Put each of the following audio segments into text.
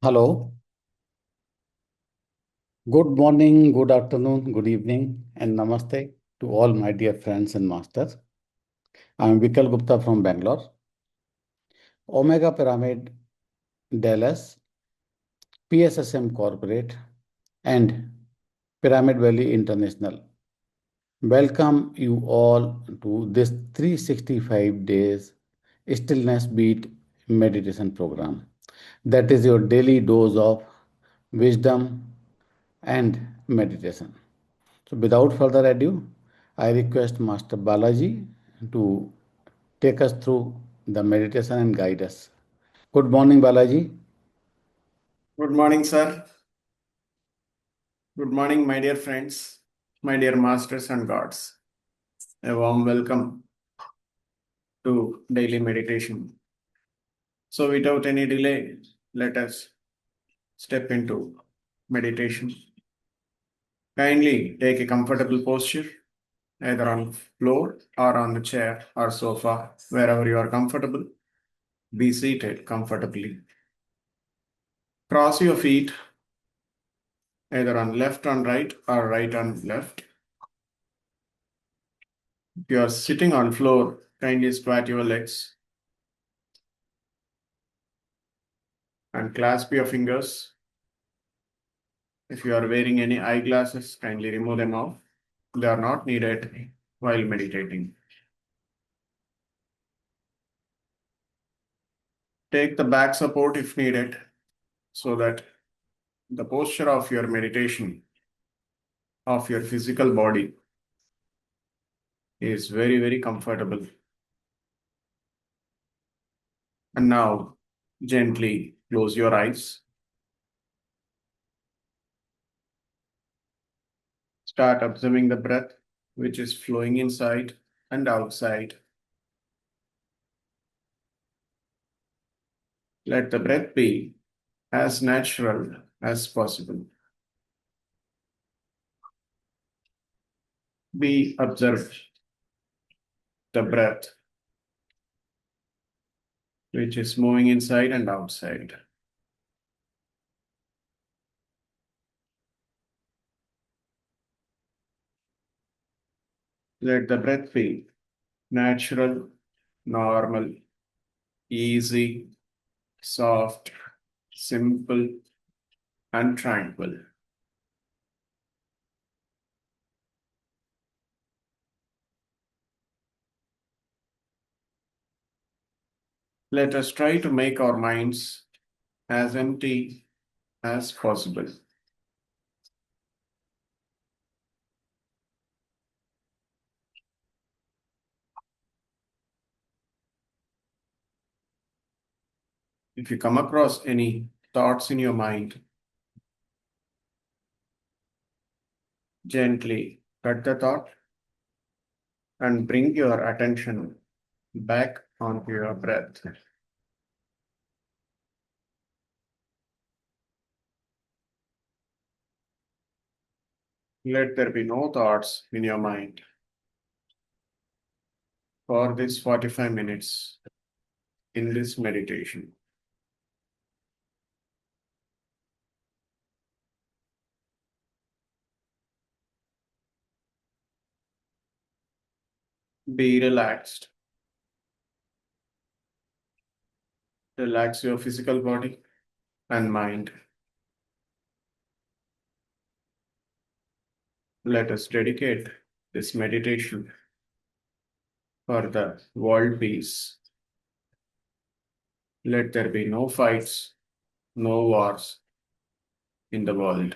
Hello, good morning, good afternoon, good evening, and namaste to all my dear friends and masters. I am Vikal Gupta from Bangalore, Omega Pyramid, Dallas, PSSM Corporate, and Pyramid Valley International. Welcome you all to this 365 days Stillness Beat meditation program. That is your daily dose of wisdom and meditation. So, without further ado, I request Master Balaji to take us through the meditation and guide us. Good morning, Balaji. Good morning, sir. Good morning, my dear friends, my dear masters and gods. A warm welcome to daily meditation. So, without any delay, let us step into meditation. Kindly take a comfortable posture, either on floor or on the chair or sofa, wherever you are comfortable. Be seated comfortably. Cross your feet, either on left on right or right on left. If you are sitting on floor, kindly squat your legs and clasp your fingers. If you are wearing any eyeglasses, kindly remove them off. They are not needed while meditating. Take the back support if needed so that the posture of your meditation, of your physical body, is very, very comfortable. And now, gently close your eyes. Start observing the breath which is flowing inside and outside. Let the breath be as natural as possible. Observe the breath which is moving inside and outside. Let the breath be natural, normal, easy, soft, simple, and tranquil. Let us try to make our minds as empty as possible. If you come across any thoughts in your mind, gently cut the thought and bring your attention back onto your breath. Let there be no thoughts in your mind for this 45 minutes in this meditation. Be relaxed. Relax your physical body and mind. Let us dedicate this meditation for the world peace. Let there be no fights, no wars in the world.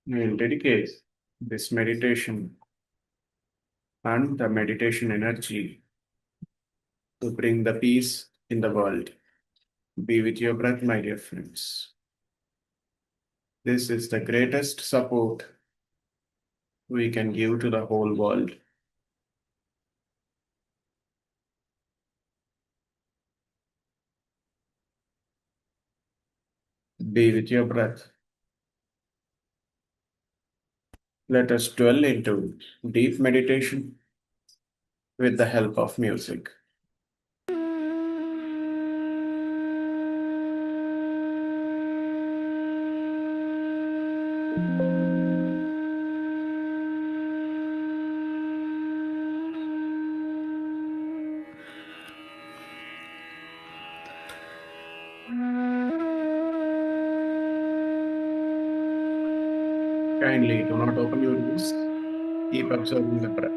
We will dedicate this meditation and the meditation energy to bring the peace in the world. Be with your breath, my dear friends. This is the greatest support we can give to the whole world. Be with your breath. Let us dwell into deep meditation with the help of music. Kindly do not open your eyes. Keep observing the breath.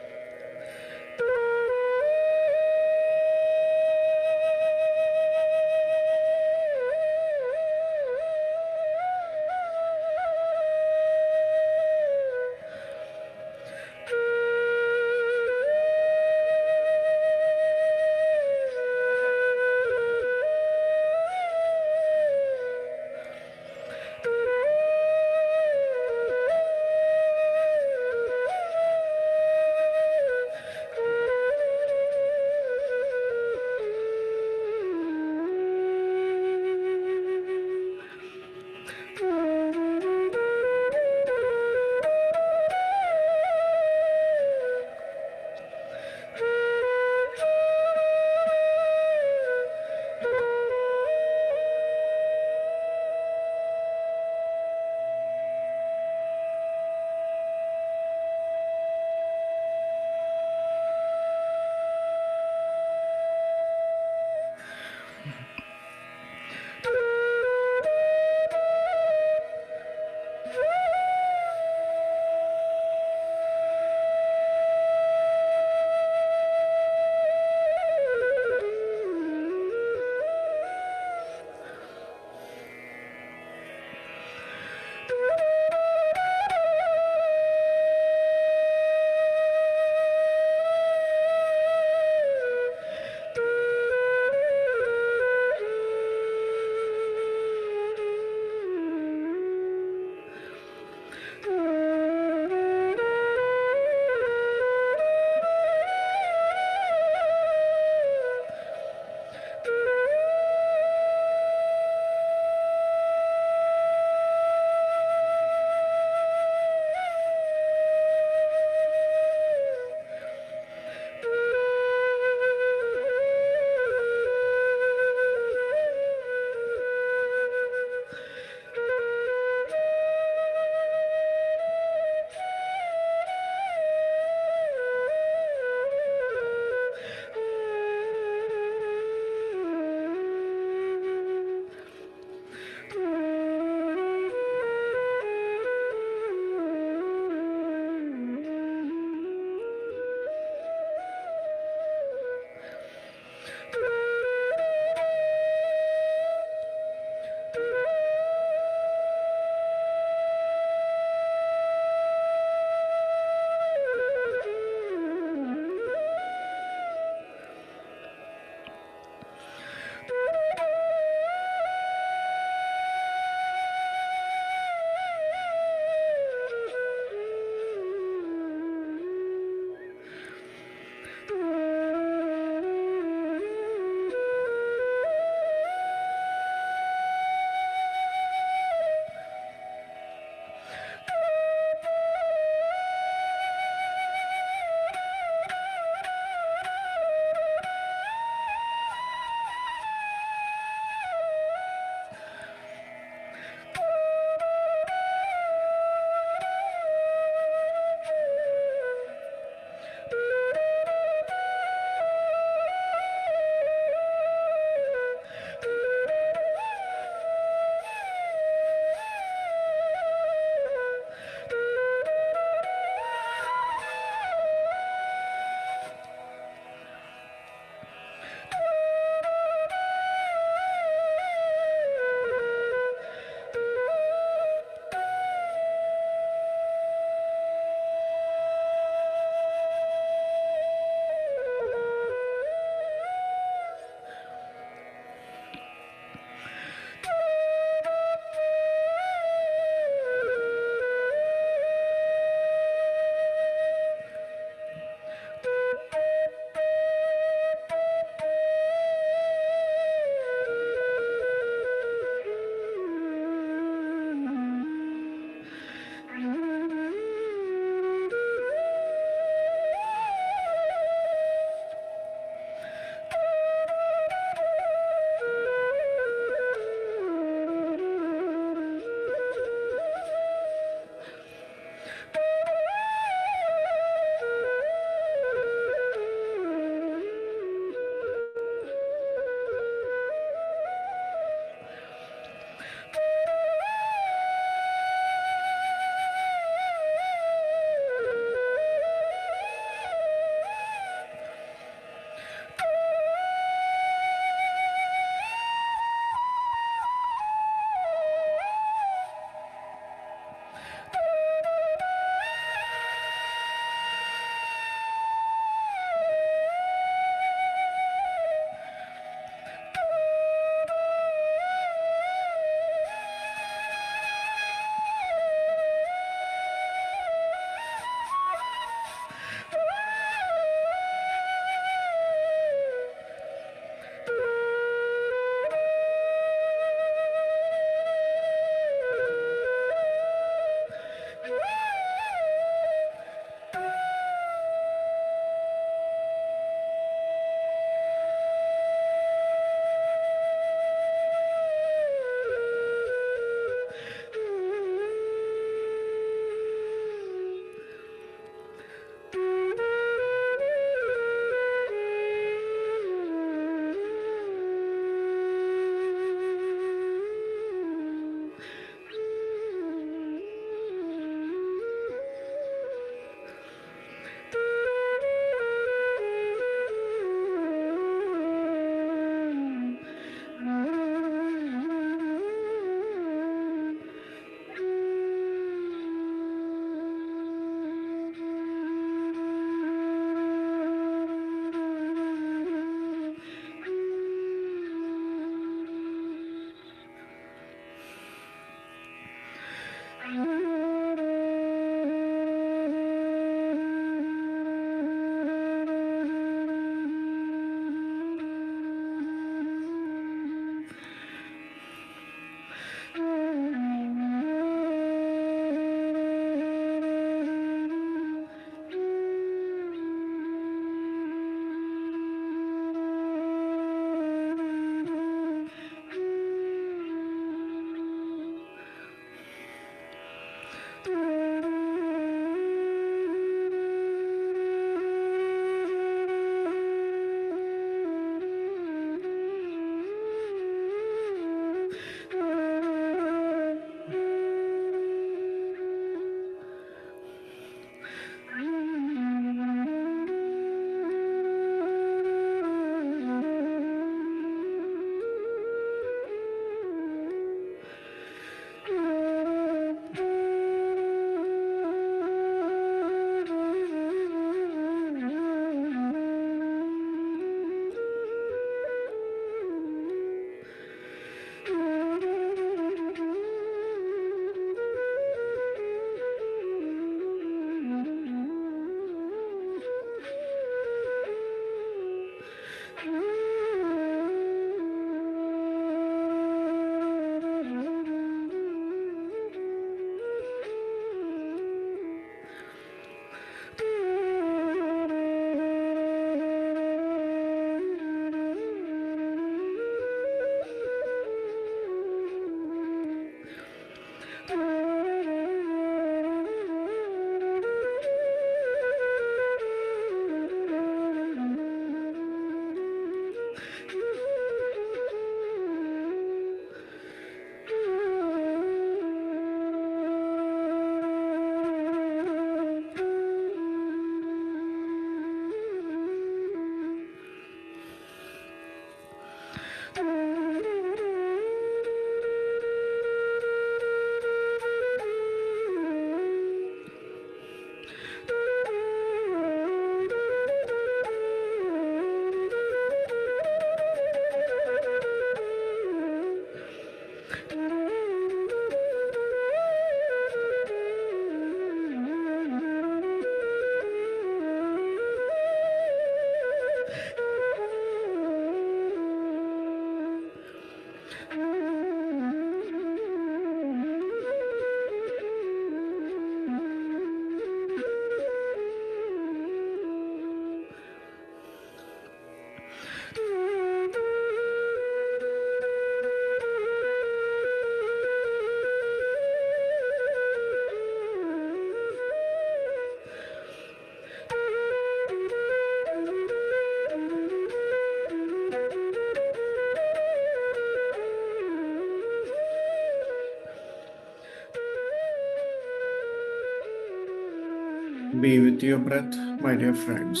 Be with your breath, my dear friends.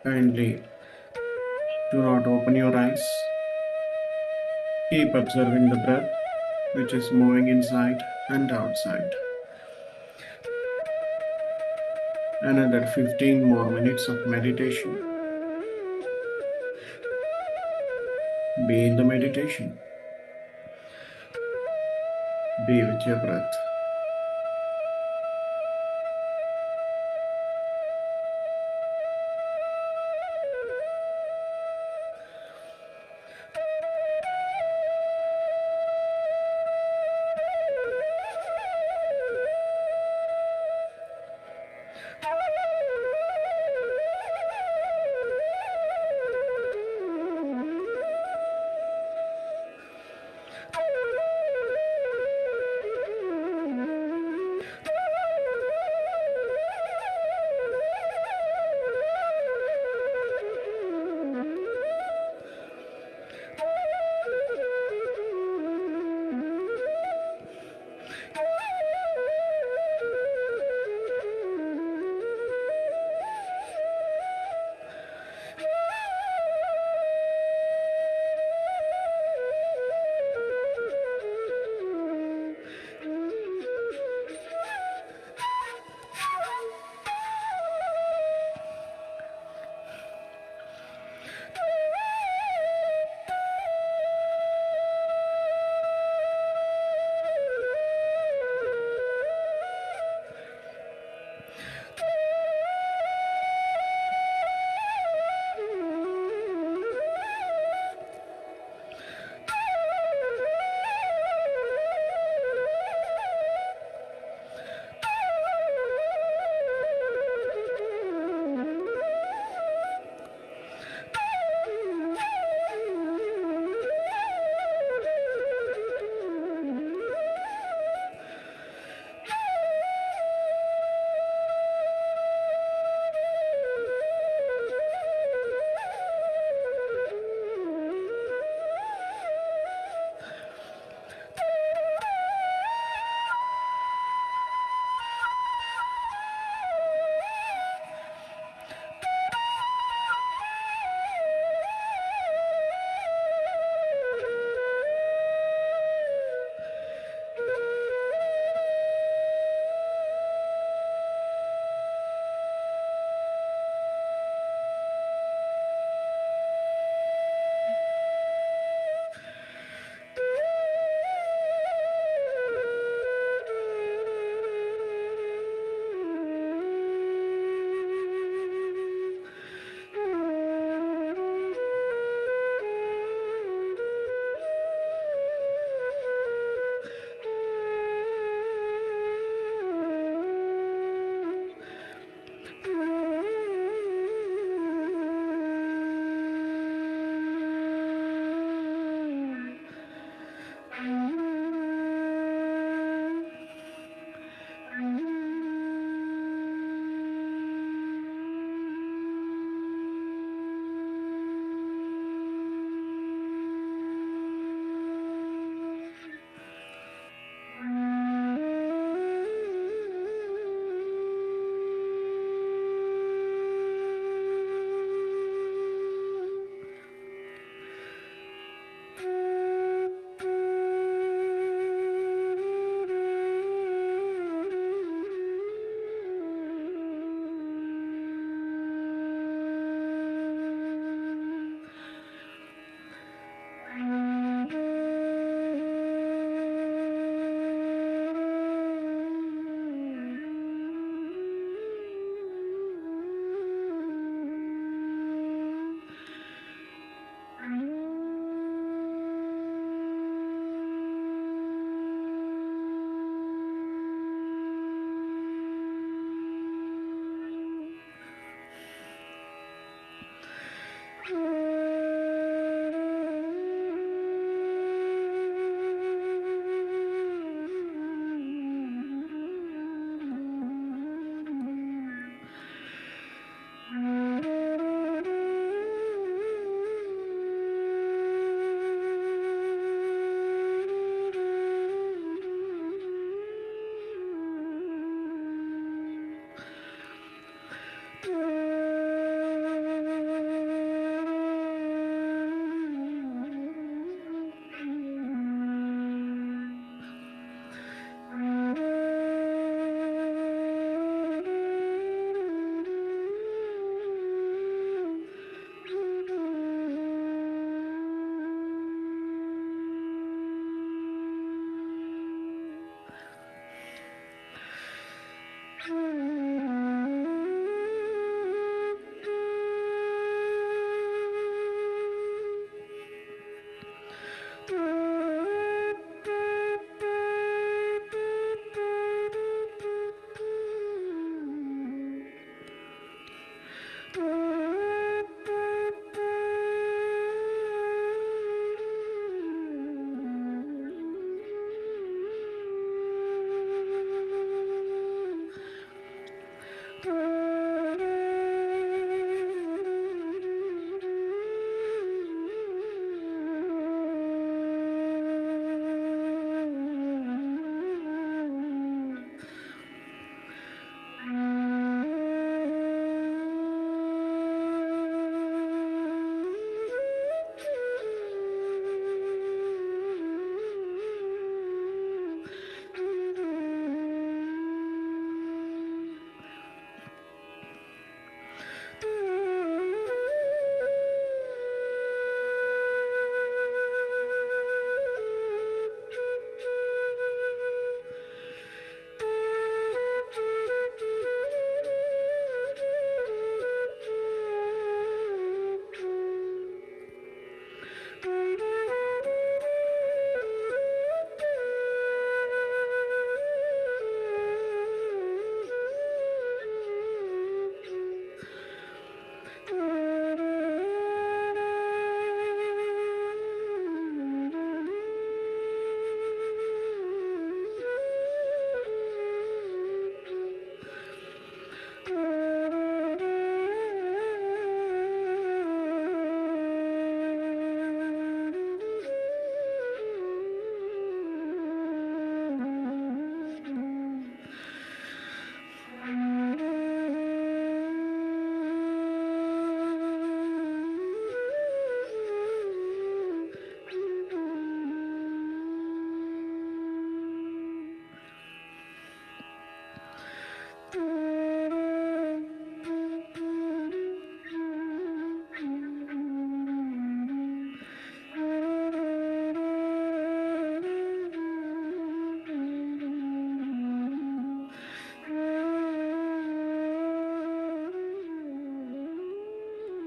Kindly do not open your eyes. Keep observing the breath, which is moving inside and outside. Another 15 more minutes of meditation. Be in the meditation. Be with your breath.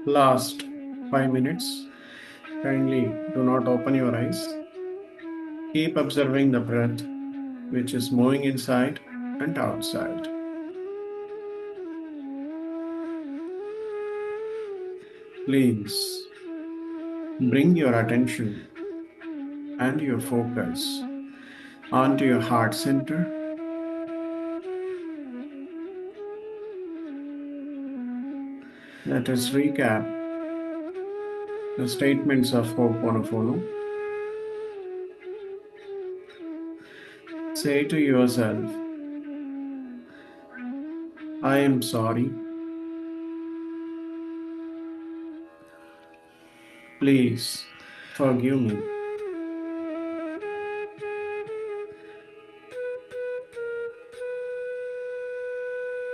Last 5 minutes. Kindly do not open your eyes. Keep observing the breath, which is moving inside and outside. Please bring your attention and your focus onto your heart center. Let us recap the statements of Ho'oponopono. Say to yourself, I am sorry. Please forgive me.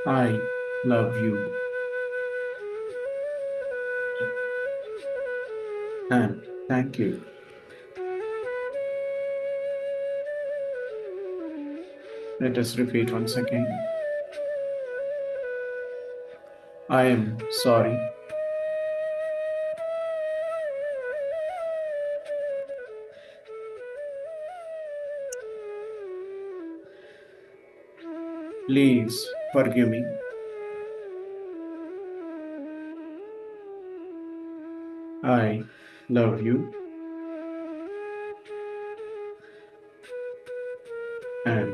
I love you. And thank you. Let us repeat once again. I am sorry. Please forgive me. I love you. And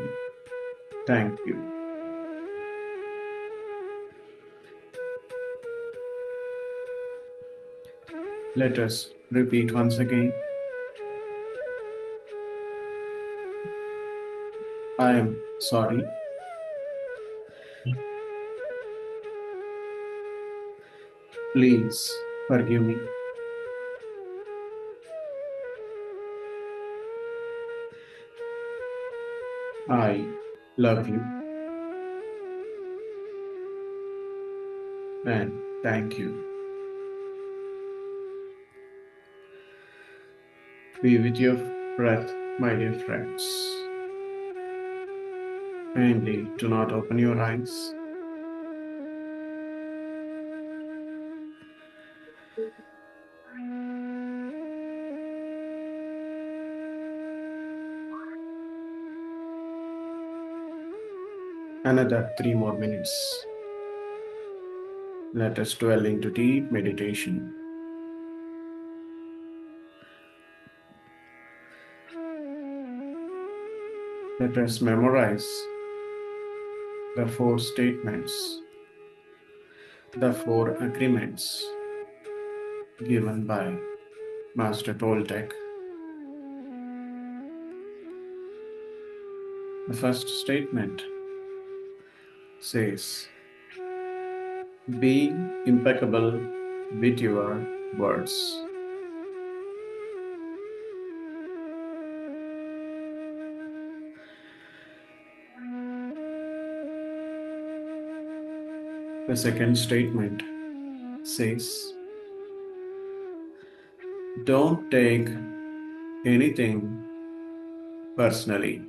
thank you. Let us repeat once again. I am sorry. Please forgive me. I love you. And thank you. Be with your breath, my dear friends. Kindly do not open your eyes. Another 3 more minutes. Let us dwell into deep meditation. Let us memorize the 4 statements, the 4 agreements given by Master Toltec. The first statement says, be impeccable with your words. The second statement says, don't take anything personally.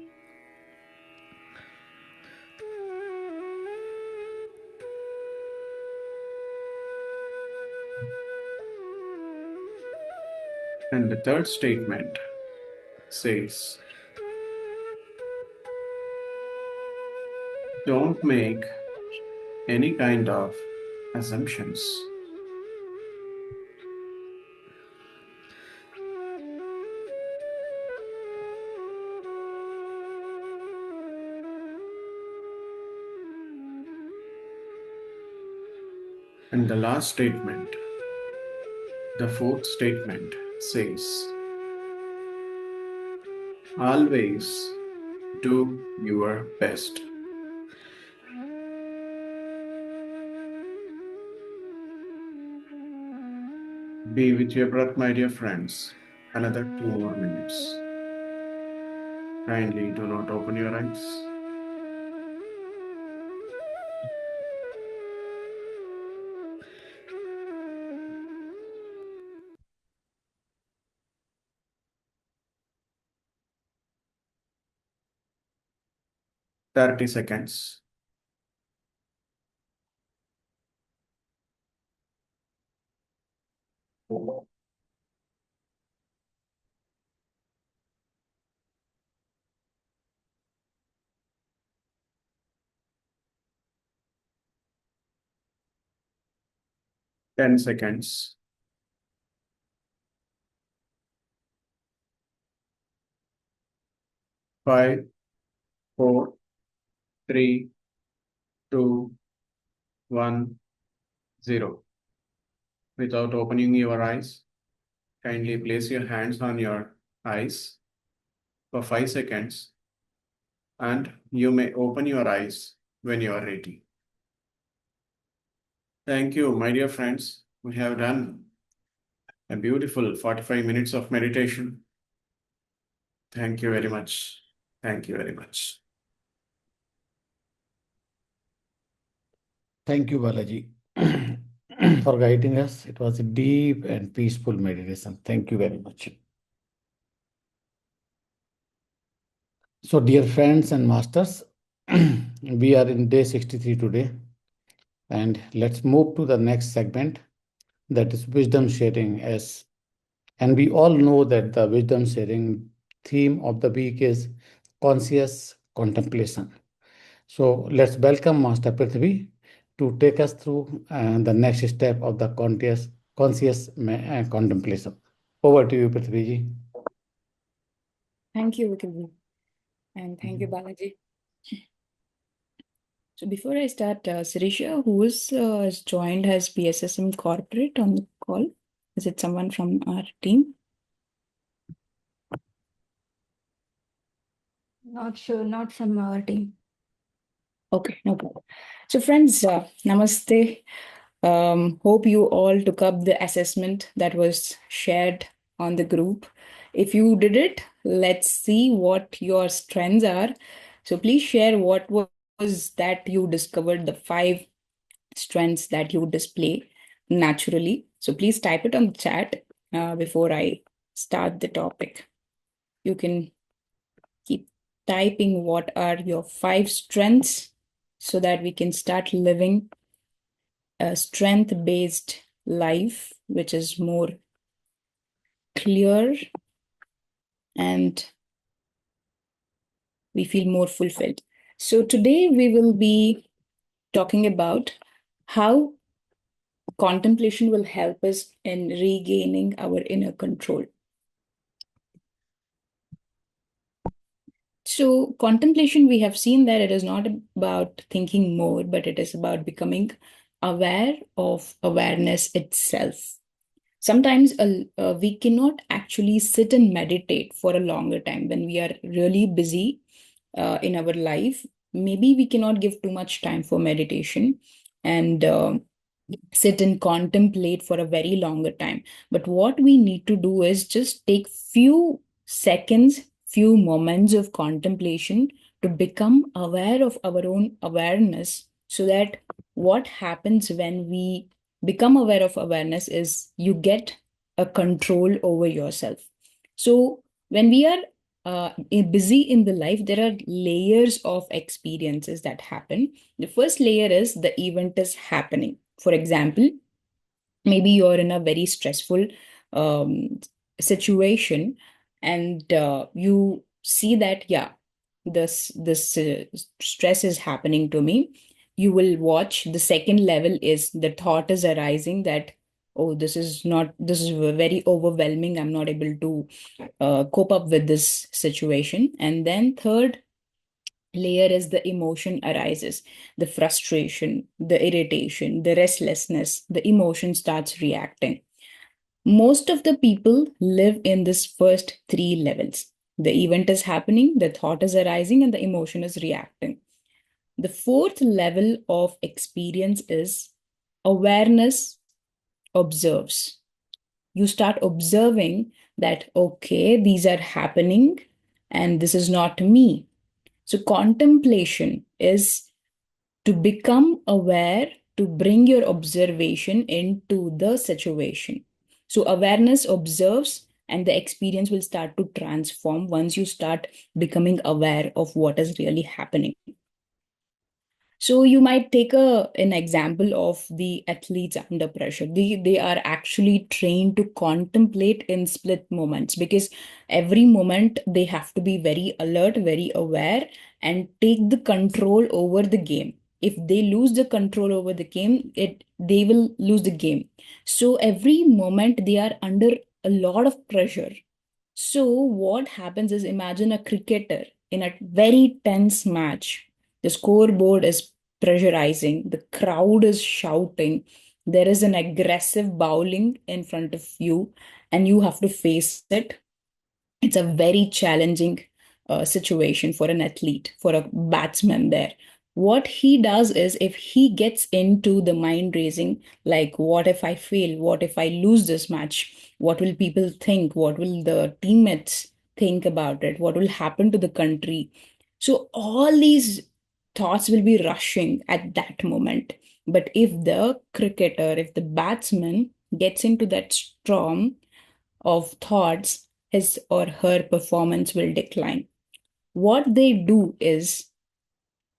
And the third statement says, don't make any kind of assumptions. And the last statement, the fourth statement says, always do your best. Be with your breath, my dear friends. Another 2 more minutes. Kindly do not open your eyes. Thirty seconds. 10 seconds. 5, 4, 3, 2, 1, 0. Without opening your eyes, kindly place your hands on your eyes for 5 seconds, and you may open your eyes when you are ready. Thank you, my dear friends. We have done a beautiful 45 minutes of meditation. Thank you very much. Thank you very much. Thank you, Balaji, for guiding us. It was a deep and peaceful meditation. Thank you very much. So, dear friends and masters, we are in day 63 today, and let's move to the next segment, that is wisdom sharing. And we all know that the wisdom sharing theme of the week is conscious contemplation. So, let's welcome Master Prithvi to take us through the next step of the conscious contemplation. Over to you, Prithvi ji. Thank you, Vikil. And thank you, Balaji. So before I start, Sirisha, who is joined as PSSM corporate on the call? Is it someone from our team? Not sure, not from our team. Okay, no problem. So friends, namaste. Hope you all took up the assessment that was shared on the group. If you did it, let's see what your strengths are. So please share what was that you discovered, the 5 strengths that you display naturally. So please type it on the chat before I start the topic. You can keep typing what are your 5 strengths so that we can start living a strength-based life, which is more clear and we feel more fulfilled. So today we will be talking about how contemplation will help us in regaining our inner control. So contemplation, we have seen that it is not about thinking more, but it is about becoming aware of awareness itself. Sometimes we cannot actually sit and meditate for a longer time when we are really busy in our life. Maybe we cannot give too much time for meditation and sit and contemplate for a very longer time. But what we need to do is just take few seconds, few moments of contemplation to become aware of our own awareness, so that what happens when we become aware of awareness is you get a control over yourself. So when we are busy in the life, there are layers of experiences that happen. The first layer is the event is happening. For example, maybe you're in a very stressful situation, and you see that, yeah, this stress is happening to me. You will watch. The second level is the thought is arising that, oh, this is very overwhelming. I'm not able to cope up with this situation. And then third layer is the emotion arises, the frustration, the irritation, the restlessness, the emotion starts reacting. Most of the people live in this first 3 levels. The event is happening, the thought is arising, and the emotion is reacting. The fourth level of experience is awareness observes. You start observing that, okay, these are happening and this is not me. So contemplation is to become aware, to bring your observation into the situation. So awareness observes and the experience will start to transform once you start becoming aware of what is really happening. So you might take an example of the athletes under pressure. They are actually trained to contemplate in split moments, because every moment they have to be very alert, very aware, and take the control over the game. If they lose the control over the game, they will lose the game. So every moment they are under a lot of pressure. So what happens is, imagine a cricketer in a very tense match. The scoreboard is pressurizing, the crowd is shouting, there is an aggressive bowling in front of you, and you have to face it. It's a very challenging situation for an athlete, for a batsman there. What he does is, if he gets into the mind racing, like, what if I fail? What if I lose this match? What will people think? What will the teammates think about it? What will happen to the country? So, all these thoughts will be rushing at that moment. But if the cricketer, if the batsman gets into that storm of thoughts, his or her performance will decline. What they do is,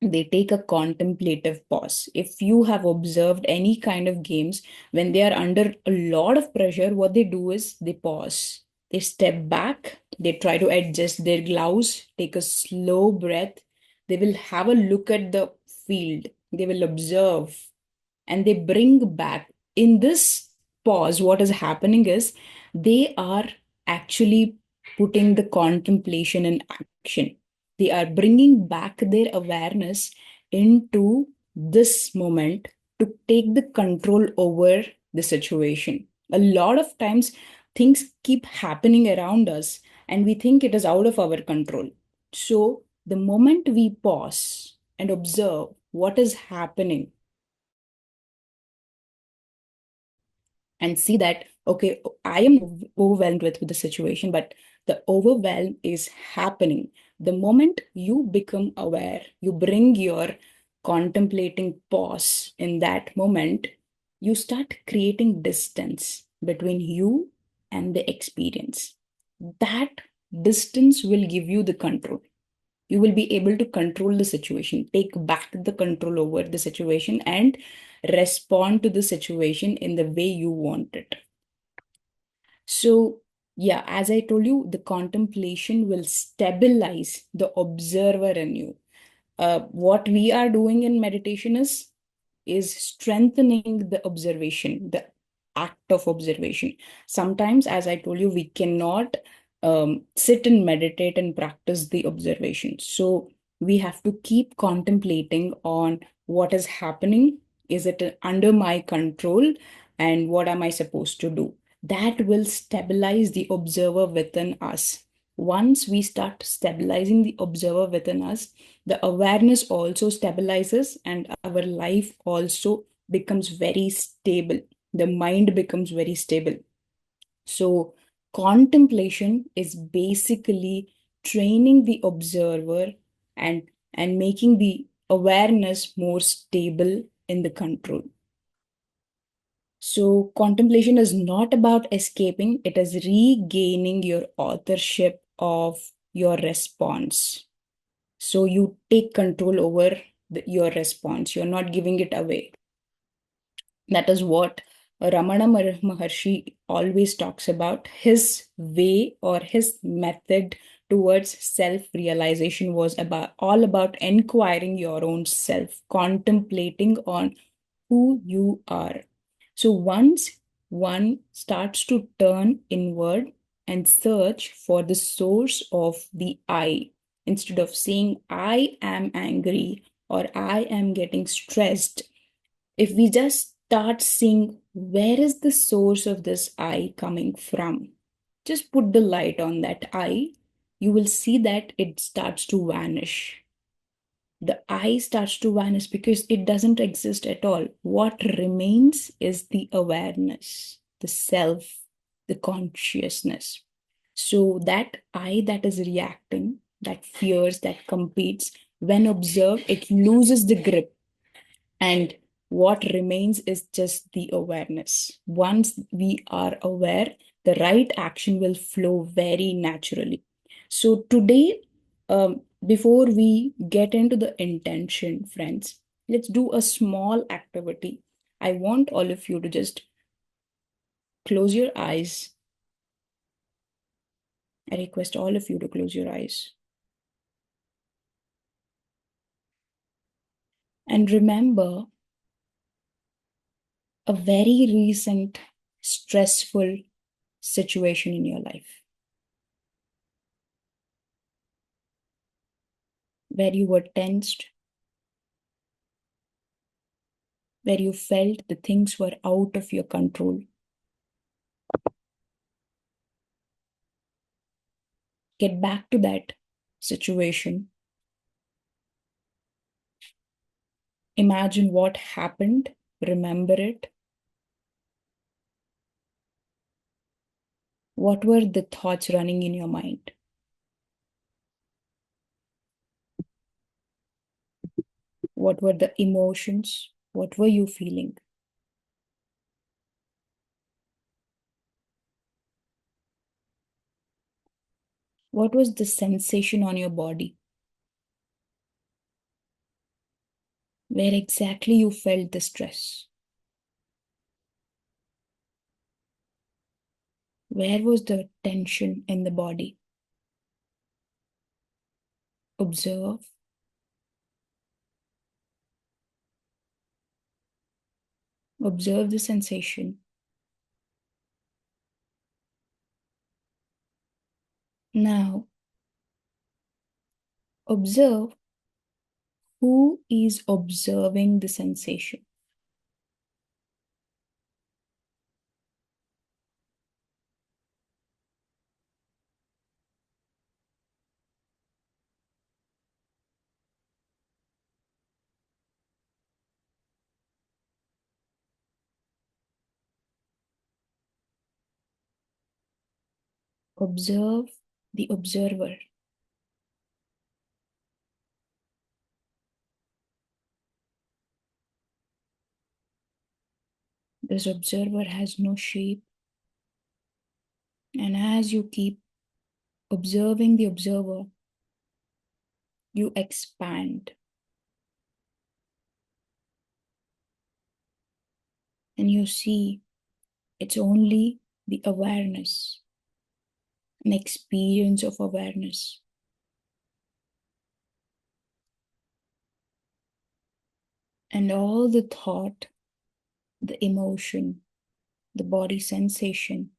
they take a contemplative pause. If you have observed any kind of games, when they are under a lot of pressure, what they do is they pause. They step back, they try to adjust their gloves, take a slow breath. They will have a look at the field, they will observe, and they bring back. In this pause, what is happening is, they are actually putting the contemplation in action. They are bringing back their awareness into this moment to take the control over the situation. A lot of times, things keep happening around us, and we think it is out of our control. So, the moment we pause and observe what is happening, and see that, okay, I am overwhelmed with the situation, but the overwhelm is happening. The moment you become aware, you bring your contemplating pause in that moment, you start creating distance between you and the experience. That distance will give you the control. You will be able to control the situation, take back the control over the situation, and respond to the situation in the way you want it. So, yeah, as I told you, the contemplation will stabilize the observer in you. What we are doing in meditation is strengthening the observation, the act of observation. Sometimes, as I told you, we cannot sit and meditate and practice the observation. So we have to keep contemplating on what is happening. Is it under my control? And what am I supposed to do? That will stabilize the observer within us. Once we start stabilizing the observer within us, the awareness also stabilizes, and our life also becomes very stable. The mind becomes very stable. So, contemplation is basically training the observer and making the awareness more stable in the control. So, contemplation is not about escaping, it is regaining your authorship of your response. So, you take control over your response, you're not giving it away. That is what Ramana Maharshi always talks about. His way or his method towards self-realization was all about inquiring your own self, contemplating on who you are. So once one starts to turn inward and search for the source of the I, instead of saying, I am angry or I am getting stressed, if we just start seeing, where is the source of this I coming from? Just put the light on that I, you will see that it starts to vanish. The I starts to vanish because it doesn't exist at all. What remains is the awareness, the self, the consciousness. So that I that is reacting, that fears, that competes, when observed, it loses the grip. And what remains is just the awareness. Once we are aware, the right action will flow very naturally. So today, before we get into the intention, friends, let's do a small activity. I want all of you to just close your eyes. I request all of you to close your eyes. And remember a very recent stressful situation in your life where you were tensed, where you felt the things were out of your control. Get back to that situation. Imagine what happened. Remember it. What were the thoughts running in your mind? What were the emotions? What were you feeling? What was the sensation on your body? Where exactly you felt the stress? Where was the tension in the body? Observe. Observe the sensation. Now, observe who is observing the sensation. Observe the observer. This observer has no shape. And as you keep observing the observer, you expand. And you see it's only the awareness, an experience of awareness. And all the thought, the emotion, the body sensation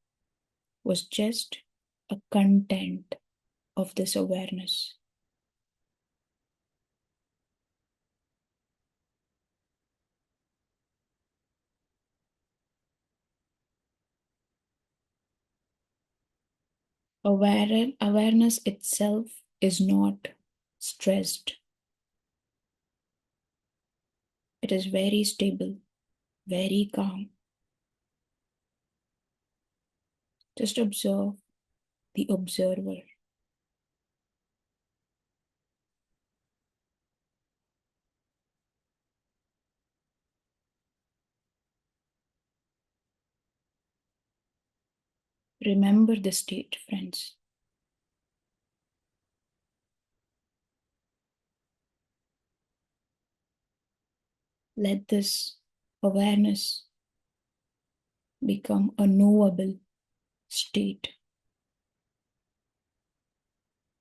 was just a content of this awareness. Awareness itself is not stressed. It is very stable, very calm. Just observe the observer. Remember the state, friends. Let this awareness become a knowable state.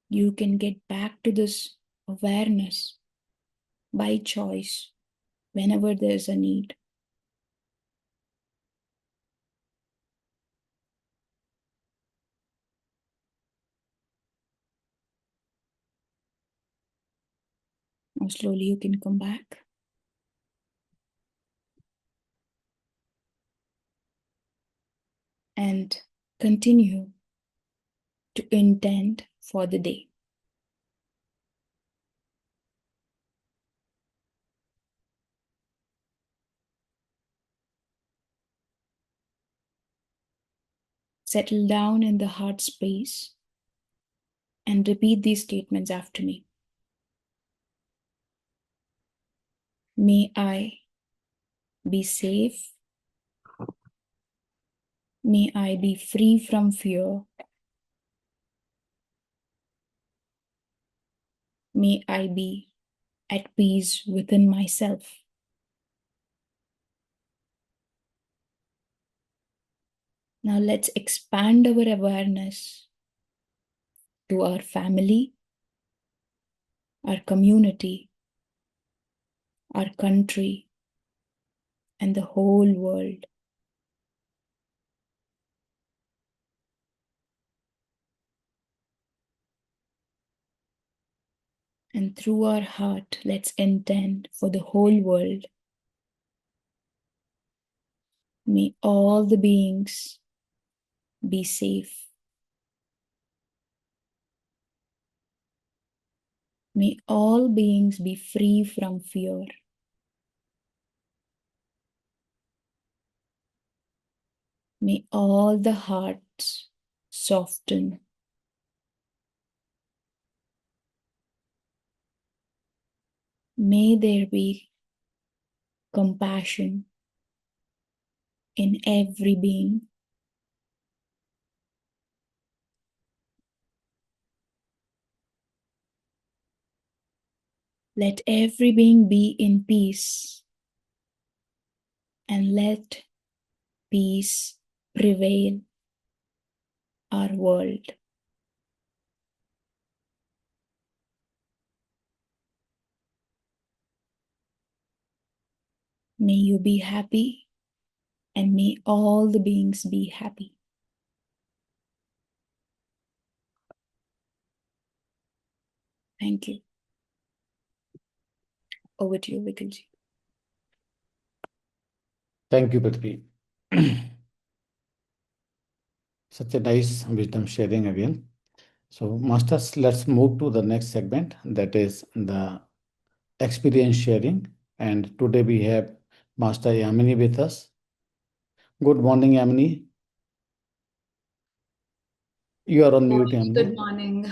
You can get back to this awareness by choice whenever there's a need. Now slowly you can come back. And continue to intend for the day. Settle down in the heart space and repeat these statements after me. May I be safe. May I be free from fear. May I be at peace within myself. Now let's expand our awareness to our family, our community, our country, and the whole world. And through our heart, let's intend for the whole world. May all the beings be safe. May all beings be free from fear. May all the hearts soften. May there be compassion in every being. Let every being be in peace, and let peace prevail our world. May you be happy, and may all the beings be happy. Thank you. Over to you, Vikalji. Thank you, Prithvi. Such a nice wisdom sharing again. So, masters, let's move to the next segment, that is the experience sharing. And today we have Master Yamini with us. Good morning, Yamini. You are on mute, Yamini. Good morning.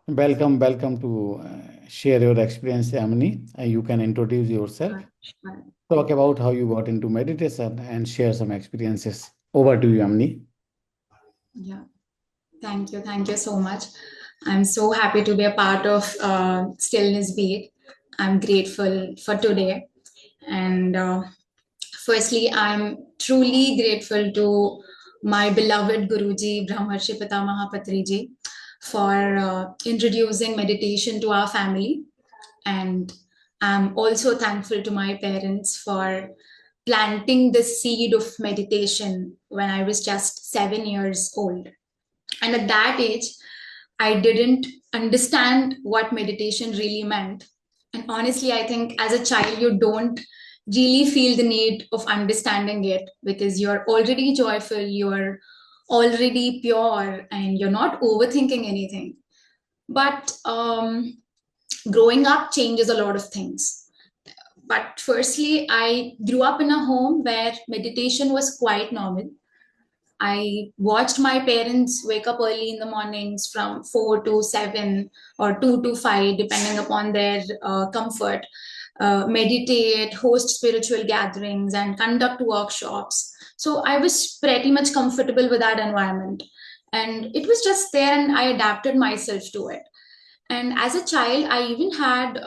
Welcome to share your experience, Yamini. You can introduce yourself, talk about how you got into meditation, and share some experiences. Over to you, Yamini. Yeah, thank you. Thank you so much. I'm so happy to be a part of Stillness Beat. I'm grateful for today. And firstly, I'm truly grateful to my beloved Guruji, Brahmarshi Pitamaha Patriji, for introducing meditation to our family. And I'm also thankful to my parents for planting the seed of meditation when I was just 7 years old. And at that age, I didn't understand what meditation really meant. And honestly, I think as a child, you don't really feel the need of understanding it because you're already joyful, you're already pure, and you're not overthinking anything. But growing up changes a lot of things. But firstly, I grew up in a home where meditation was quite normal. I watched my parents wake up early in the mornings from 4 to 7 or 2 to 5, depending upon their comfort, meditate, host spiritual gatherings, and conduct workshops. So I was pretty much comfortable with that environment. And it was just there, and I adapted myself to it. And as a child, I even had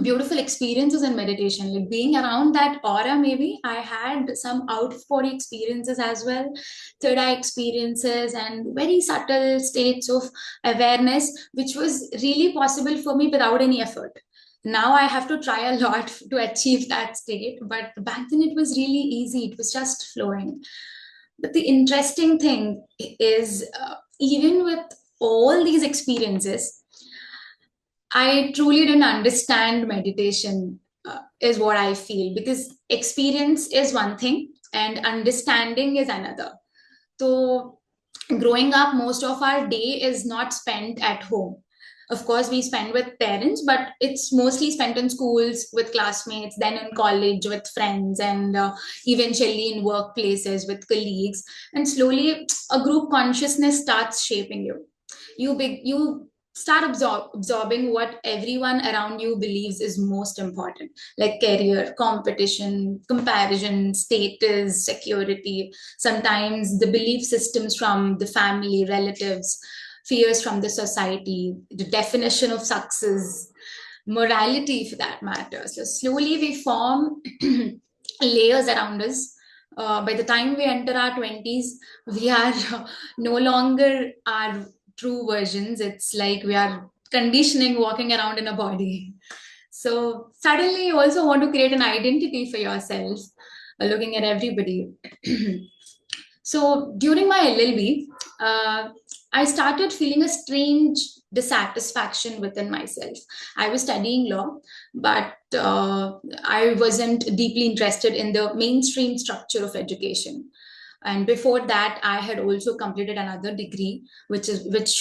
beautiful experiences in meditation, like being around that aura. Maybe I had some out of body experiences as well, third eye experiences, and very subtle states of awareness, which was really possible for me without any effort. Now I have to try a lot to achieve that state, but back then it was really easy, it was just flowing. But the interesting thing is, even with all these experiences, I truly didn't understand meditation, is what I feel, because experience is one thing and understanding is another. So, growing up, most of our day is not spent at home. Of course, we spend with parents, but it's mostly spent in schools with classmates, then in college with friends, and eventually in workplaces with colleagues. And slowly, a group consciousness starts shaping you. You start absorbing what everyone around you believes is most important, like career, competition, comparison, status, security, sometimes the belief systems from the family, relatives, fears from the society, the definition of success, morality for that matter. So slowly we form layers around us. By the time we enter our 20s, we are no longer our true versions. It's like we are conditioning walking around in a body. So suddenly you also want to create an identity for yourself, looking at everybody. So during my LLB, I started feeling a strange dissatisfaction within myself. I was studying law, but I wasn't deeply interested in the mainstream structure of education. And before that, I had also completed another degree, which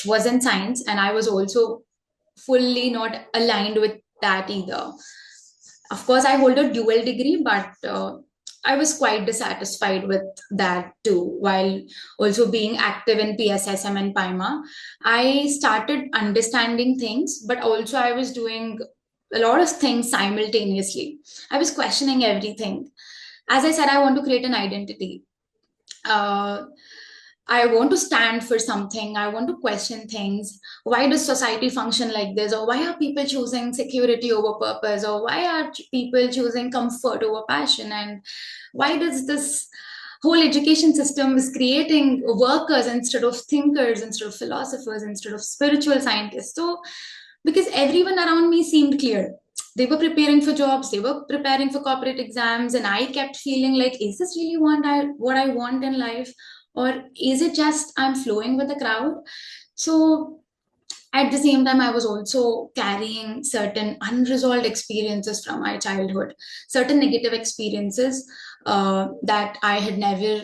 was in science, and I was also fully not aligned with that either. Of course, I hold a dual degree, but I was quite dissatisfied with that too. While also being active in PSSM and PIMA, I started understanding things, but also I was doing a lot of things simultaneously. I was questioning everything. As I said, I want to create an identity. I want to stand for something. I want to question things. Why does society function like this? Or why are people choosing security over purpose? Or why are people choosing comfort over passion? And why does this whole education system is creating workers instead of thinkers, instead of philosophers, instead of spiritual scientists? So, because everyone around me seemed clear. They were preparing for jobs, they were preparing for corporate exams, and I kept feeling like, is this really what I want in life? Or is it just I'm flowing with the crowd? So at the same time, I was also carrying certain unresolved experiences from my childhood, certain negative experiences that I had never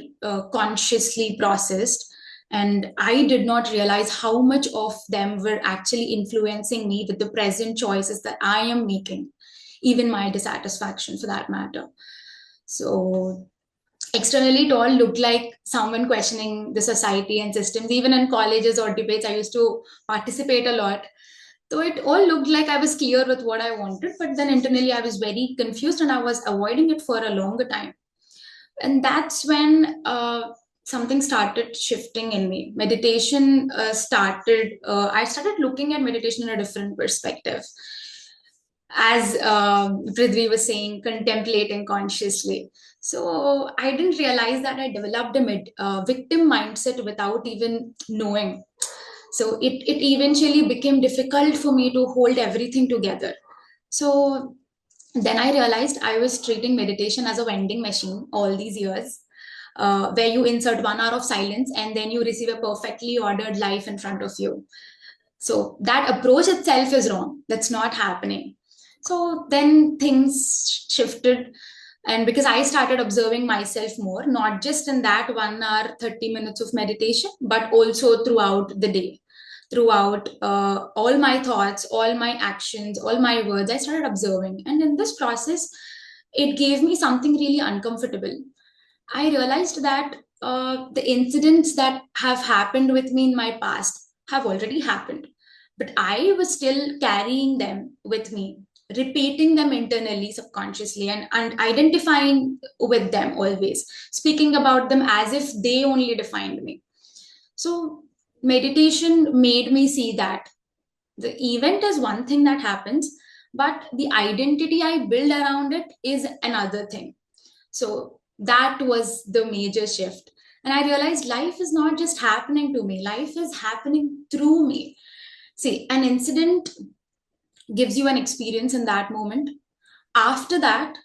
consciously processed. And I did not realize how much of them were actually influencing me with the present choices that I am making, even my dissatisfaction for that matter. So externally, it all looked like someone questioning the society and systems. Even in colleges or debates, I used to participate a lot. So it all looked like I was clear with what I wanted, but then internally I was very confused and I was avoiding it for a longer time. And that's when something started shifting in me. Meditation I started looking at meditation in a different perspective. As Prithvi was saying, contemplating consciously. So I didn't realize that I developed a victim mindset without even knowing. So it eventually became difficult for me to hold everything together. So then I realized I was treating meditation as a vending machine all these years, where you insert 1 hour of silence and then you receive a perfectly ordered life in front of you. So that approach itself is wrong. That's not happening. So then things shifted. And because I started observing myself more, not just in that 1 hour, 30 minutes of meditation, but also throughout the day, throughout all my thoughts, all my actions, all my words, I started observing. And in this process, it gave me something really uncomfortable. I realized that the incidents that have happened with me in my past have already happened, but I was still carrying them with me, repeating them internally, subconsciously, and identifying with them always, speaking about them as if they only defined me. So, meditation made me see that the event is one thing that happens, but the identity I build around it is another thing. So that was the major shift. And I realized life is not just happening to me, life is happening through me. See, an incident gives you an experience in that moment. After that,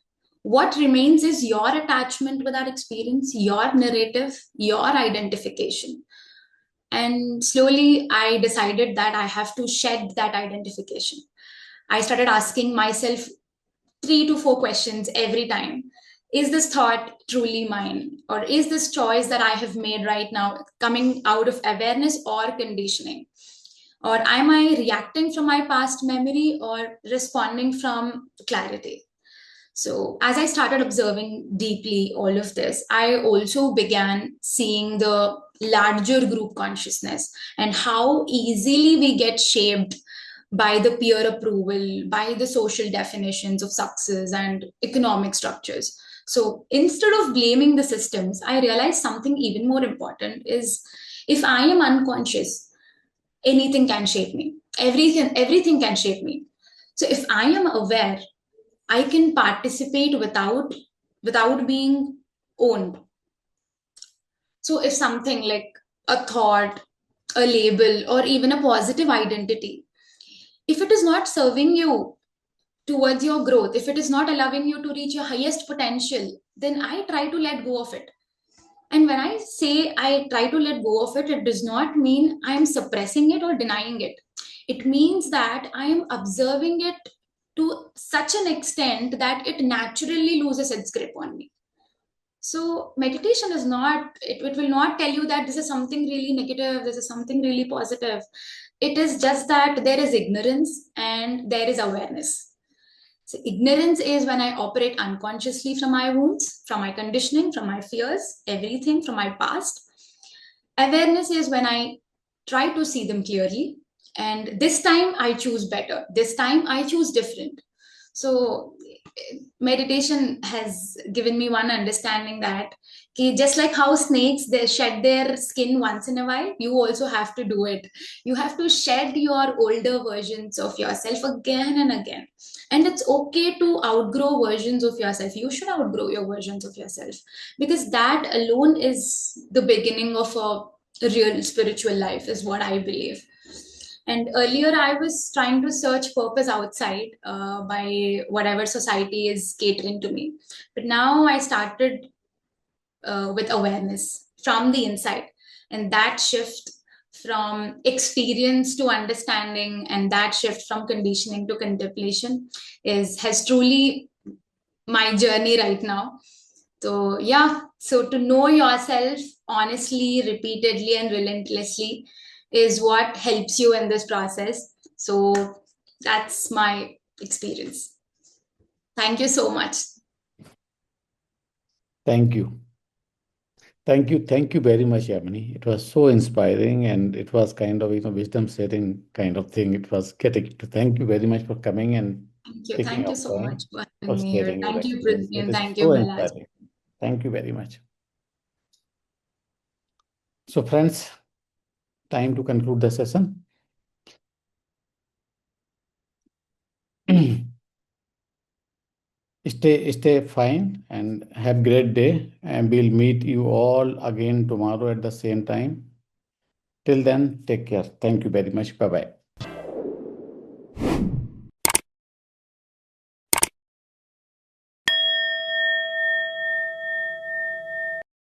what remains is your attachment with that experience, your narrative, your identification. And slowly, I decided that I have to shed that identification. I started asking myself 3 to 4 questions every time. Is this thought truly mine? Or is this choice that I have made right now coming out of awareness or conditioning? Or am I reacting from my past memory or responding from clarity? So, as I started observing deeply all of this, I also began seeing the larger group consciousness and how easily we get shaped by the peer approval, by the social definitions of success and economic structures. So, instead of blaming the systems, I realized something even more important is if I am unconscious, anything can shape me. Everything can shape me. So, if I am aware, I can participate without being owned. So if something like a thought, a label, or even a positive identity, if it is not serving you, towards your growth, if it is not allowing you to reach your highest potential, then I try to let go of it. And when I say I try to let go of it, it does not mean I am suppressing it or denying it. It means that I am observing it to such an extent that it naturally loses its grip on me. So meditation is not, it will not tell you that this is something really negative, this is something really positive. It is just that there is ignorance and there is awareness. So ignorance is when I operate unconsciously from my wounds, from my conditioning, from my fears, everything from my past. Awareness is when I try to see them clearly. And this time I choose better. This time I choose different. So meditation has given me one understanding that just like how snakes they shed their skin once in a while, you also have to do it. You have to shed your older versions of yourself again and again. And it's okay to outgrow versions of yourself. You should outgrow your versions of yourself, because that alone is the beginning of a real spiritual life, is what I believe. And earlier, I was trying to search purpose outside by whatever society is catering to me. But now I started with awareness from the inside. And that shift from experience to understanding, and that shift from conditioning to contemplation has truly my journey right now. So, yeah, so to know yourself honestly, repeatedly, and relentlessly is what helps you in this process. So, that's my experience. Thank you so much. Thank you. Thank you. Thank you very much, Yamini. It was so inspiring, and it was kind of, wisdom sharing kind of thing. It was getting to thank you very much for coming and Thank you. taking Thank you your so time much for for having me here. sharing your Thank you, experience. Prithvi, It and is thank you, so Balaji. inspiring. Thank you very much. So, friends, time to conclude the session. Stay fine and have great day. And we'll meet you all again tomorrow at the same time. Till then, take care. Thank you very much. Bye bye.